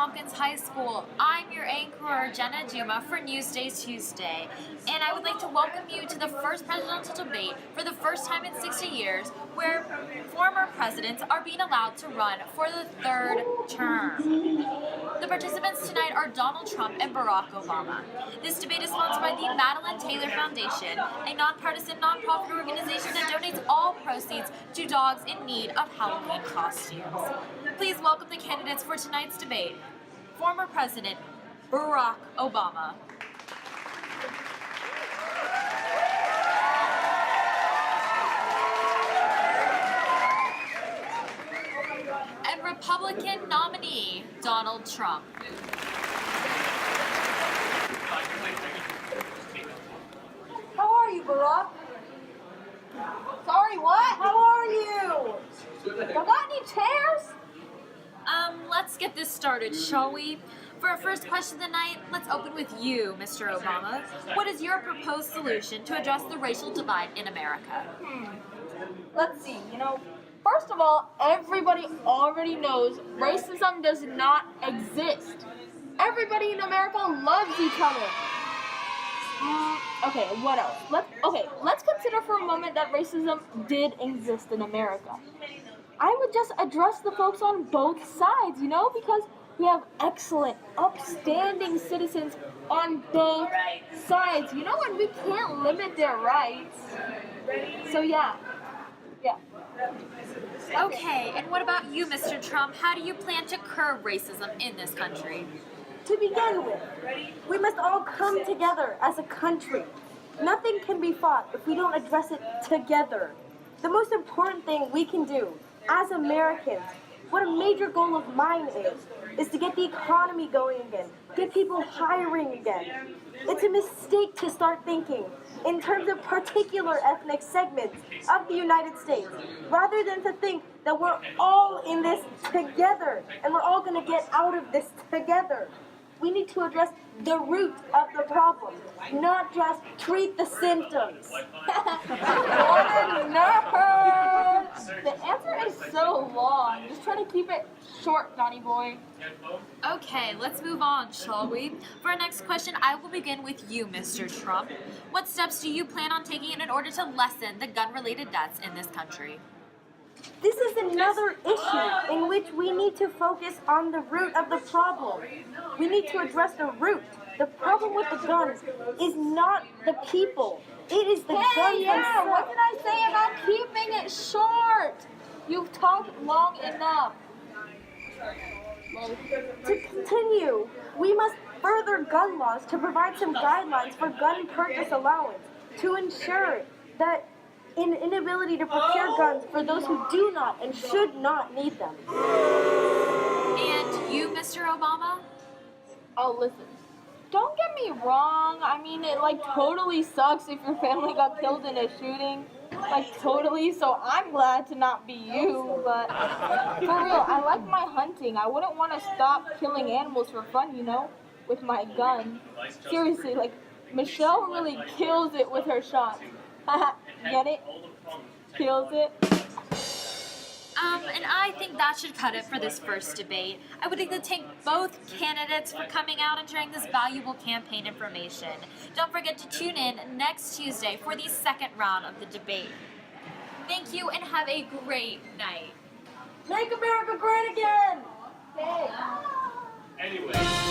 Tompkins High School. I'm your anchor, Jenna Juma, for Newsday Tuesday, and I would like to welcome you to the first presidential debate for the first time in 60 years, where former presidents are being allowed to run for the third term. The participants tonight are Donald Trump and Barack Obama. This debate is sponsored by the Madeline Taylor Foundation, a nonpartisan nonprofit organization that donates all proceeds to dogs in need of Halloween costumes. Please welcome the candidates for tonight's debate. Former President Barack Obama. And Republican nominee Donald Trump. How are you, Barack? Sorry, what? How are you? You got any chairs? Let's get this started, shall we? For our first question tonight, let's open with you, Mr. Obama. What is your proposed solution to address the racial divide in America? Let's see, first of all, everybody already knows racism does not exist. Everybody in America loves each other. Okay, what else? Let's consider for a moment that racism did exist in America. I would just address the folks on both sides, because we have excellent, upstanding citizens on both sides, and we can't limit their rights. So yeah. Okay, and what about you, Mr. Trump? How do you plan to curb racism in this country? To begin with, we must all come together as a country. Nothing can be fought if we don't address it together. The most important thing we can do as Americans, what a major goal of mine is to get the economy going again, get people hiring again. It's a mistake to start thinking in terms of particular ethnic segments of the United States, rather than to think that we're all in this together and we're all going to get out of this together. We need to address the root of the problem, not just treat the symptoms. What a nerd! The answer is so long. Just try to keep it short, Donnie boy. Okay, let's move on, shall we? For our next question, I will begin with you, Mr. Trump. What steps do you plan on taking in order to lessen the gun-related deaths in this country? This is another issue in which we need to focus on the root of the problem. We need to address the root. The problem with the guns is not the people. It is the guns themselves. What did I say about keeping it short? You've talked long enough. To continue, we must further gun laws to provide some guidelines for gun purchase allowance to ensure that an inability to procure guns for those who do not and should not need them. And you, Mr. Obama? Oh, listen. Don't get me wrong. I mean, it totally sucks if your family got killed in a shooting. Totally. So I'm glad to not be you. But for real, I like my hunting. I wouldn't want to stop killing animals for fun, with my gun. Seriously, Michelle really kills it with her shots. Get it? Kills it. And I think that should cut it for this first debate. I would like to thank both candidates for coming out and sharing this valuable campaign information. Don't forget to tune in next Tuesday for the second round of the debate. Thank you and have a great night. Make America great again! Hey. Anyway.